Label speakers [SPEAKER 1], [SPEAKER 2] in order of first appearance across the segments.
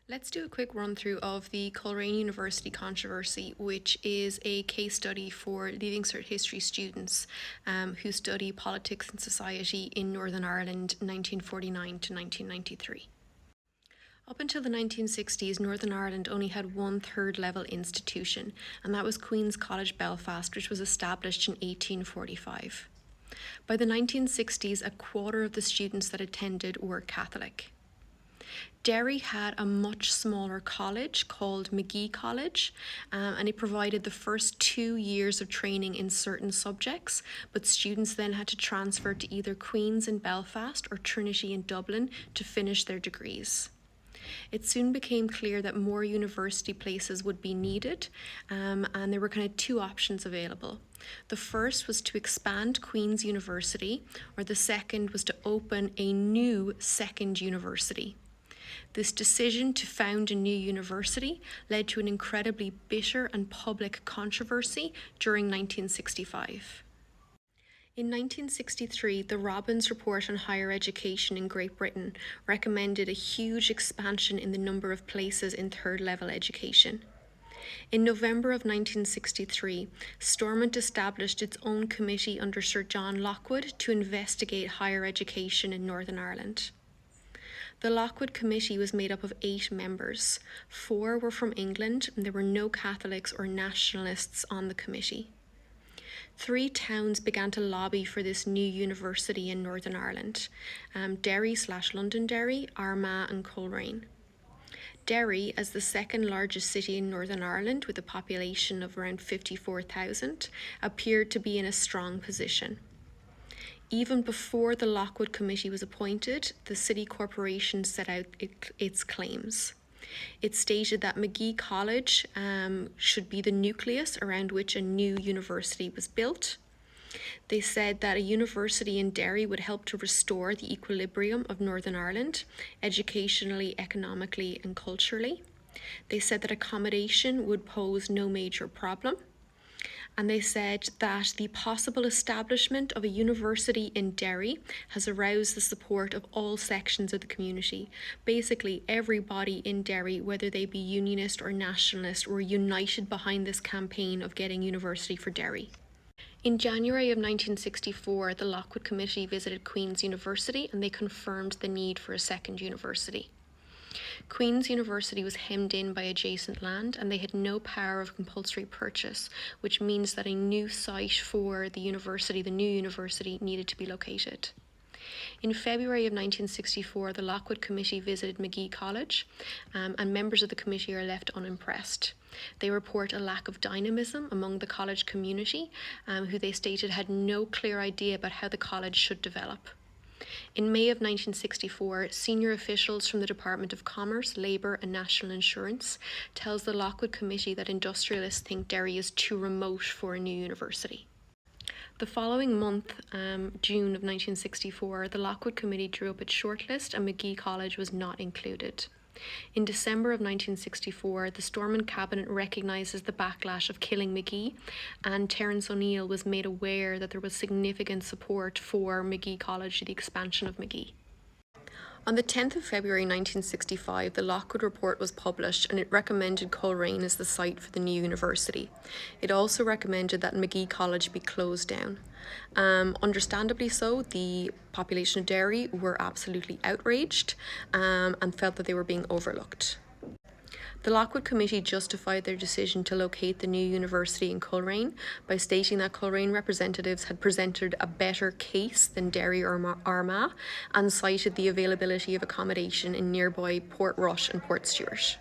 [SPEAKER 1] Let's do a quick run through of the Coleraine University controversy, which is a case study for Leaving Cert History students who study politics and society in Northern Ireland 1949 to 1993. Up until the 1960s, Northern Ireland only had one third-level institution, and that was Queen's College Belfast, which was established in 1845. By the 1960s, a quarter of the students that attended were Catholic. Derry had a much smaller college called Magee College, and it provided the first 2 years of training in certain subjects, but students then had to transfer to either Queen's in Belfast or Trinity in Dublin to finish their degrees. It soon became clear that more university places would be needed, and there were kind of two options available. The first was to expand Queen's University, or the second was to open a new second university. This decision to found a new university led to an incredibly bitter and public controversy during 1965. In 1963, the Robbins Report on Higher Education in Great Britain recommended a huge expansion in the number of places in third-level education. In November of 1963, Stormont established its own committee under Sir John Lockwood to investigate higher education in Northern Ireland. The Lockwood Committee was made up of 8 members. 4 were from England, and there were no Catholics or nationalists on the committee. 3 towns began to lobby for this new university in Northern Ireland: Derry/Londonderry, Armagh and Coleraine. Derry, as the second largest city in Northern Ireland with a population of around 54,000, appeared to be in a strong position. Even before the Lockwood Committee was appointed, the City Corporation set out its claims. It stated that Magee College should be the nucleus around which a new university was built. They said that a university in Derry would help to restore the equilibrium of Northern Ireland, educationally, economically and culturally. They said that accommodation would pose no major problem. And they said that the possible establishment of a university in Derry has aroused the support of all sections of the community. Basically, everybody in Derry, whether they be unionist or nationalist, were united behind this campaign of getting university for Derry. In January of 1964, the Lockwood Committee visited Queen's University and they confirmed the need for a second university. Queen's University was hemmed in by adjacent land and they had no power of compulsory purchase, which means that a new site for the new university needed to be located. In February of 1964, the Lockwood Committee visited Magee College, and members of the committee are left unimpressed. They report a lack of dynamism among the college community, who they stated had no clear idea about how the college should develop. In May of 1964, senior officials from the Department of Commerce, Labour and National Insurance tells the Lockwood Committee that industrialists think Derry is too remote for a new university. The following month, June of 1964, the Lockwood Committee drew up its shortlist and Magee College was not included. In December of 1964, the Stormont Cabinet recognises the backlash of killing Magee, and Terence O'Neill was made aware that there was significant support for Magee College, the expansion of Magee. On the 10th of February 1965, the Lockwood Report was published and it recommended Coleraine as the site for the new university. It also recommended that Magee College be closed down. Understandably so, the population of Derry were absolutely outraged and felt that they were being overlooked. The Lockwood Committee justified their decision to locate the new university in Coleraine by stating that Coleraine representatives had presented a better case than Derry or Armagh and cited the availability of accommodation in nearby Portrush and Portstewart.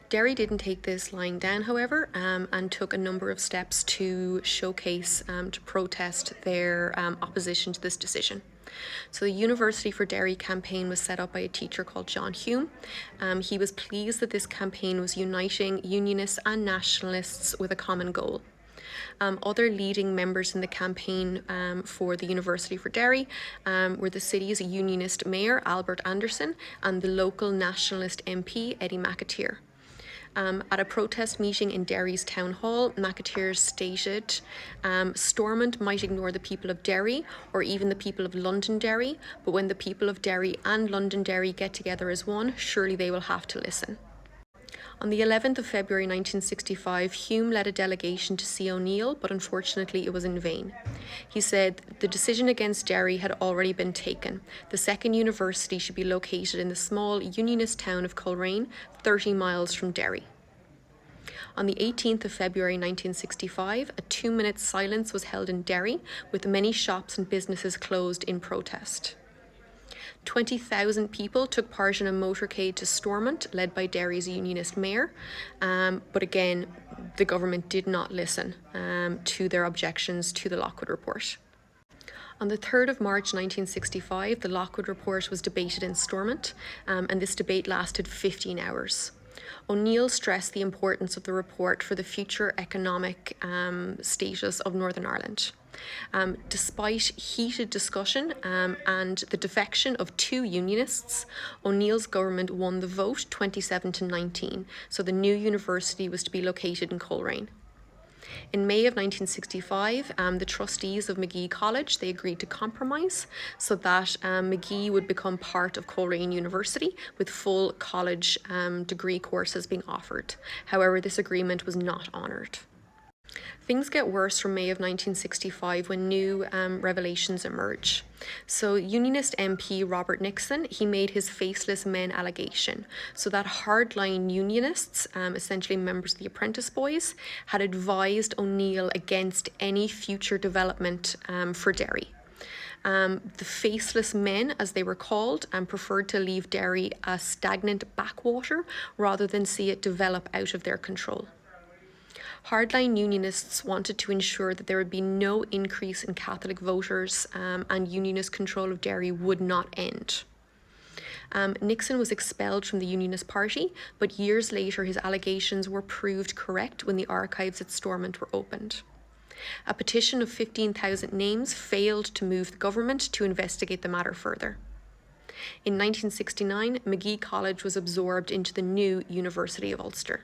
[SPEAKER 1] Derry didn't take this lying down, however, and took a number of steps to showcase, to protest their opposition to this decision. So the University for Derry campaign was set up by a teacher called John Hume. He was pleased that this campaign was uniting unionists and nationalists with a common goal. Other leading members in the campaign for the University for Derry were the city's unionist mayor, Albert Anderson, and the local nationalist MP, Eddie McAteer. At a protest meeting in Derry's town hall, McAteer stated, Stormont might ignore the people of Derry or even the people of Londonderry, but when the people of Derry and Londonderry get together as one, surely they will have to listen. On the 11th of February 1965, Hume led a delegation to see O'Neill, but unfortunately it was in vain. He said the decision against Derry had already been taken. The second university should be located in the small unionist town of Coleraine, 30 miles from Derry. On the 18th of February 1965, a 2-minute silence was held in Derry, with many shops and businesses closed in protest. 20,000 people took part in a motorcade to Stormont, led by Derry's unionist mayor, but again, the government did not listen to their objections to the Lockwood Report. On the 3rd of March 1965, the Lockwood Report was debated in Stormont, and this debate lasted 15 hours. O'Neill stressed the importance of the report for the future economic status of Northern Ireland. Despite heated discussion and the defection of 2 unionists, O'Neill's government won the vote 27-19, so the new university was to be located in Coleraine. In May of 1965, the trustees of Magee College, they agreed to compromise so that Magee would become part of Coleraine University with full college degree courses being offered. However, this agreement was not honoured. Things get worse from May of 1965 when new revelations emerge. So Unionist MP Robert Nixon, he made his faceless men allegation. So that hardline Unionists, essentially members of the Apprentice Boys, had advised O'Neill against any future development for Derry. The faceless men, as they were called, preferred to leave Derry a stagnant backwater rather than see it develop out of their control. Hardline Unionists wanted to ensure that there would be no increase in Catholic voters and Unionist control of Derry would not end. Nixon was expelled from the Unionist Party, but years later his allegations were proved correct when the archives at Stormont were opened. A petition of 15,000 names failed to move the government to investigate the matter further. In 1969, Magee College was absorbed into the new University of Ulster.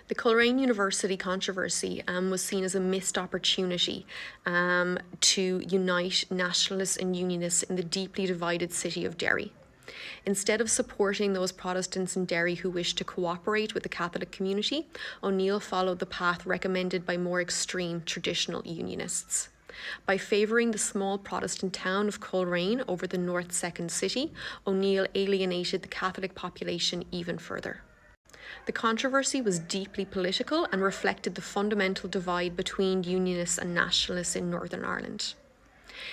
[SPEAKER 1] The Coleraine University controversy was seen as a missed opportunity to unite nationalists and unionists in the deeply divided city of Derry. Instead of supporting those Protestants in Derry who wished to cooperate with the Catholic community, O'Neill followed the path recommended by more extreme traditional unionists. By favouring the small Protestant town of Coleraine over the North Second City, O'Neill alienated the Catholic population even further. The controversy was deeply political and reflected the fundamental divide between Unionists and Nationalists in Northern Ireland.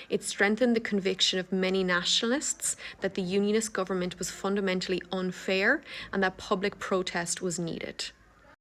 [SPEAKER 1] It strengthened the conviction of many nationalists that the Unionist government was fundamentally unfair and that public protest was needed.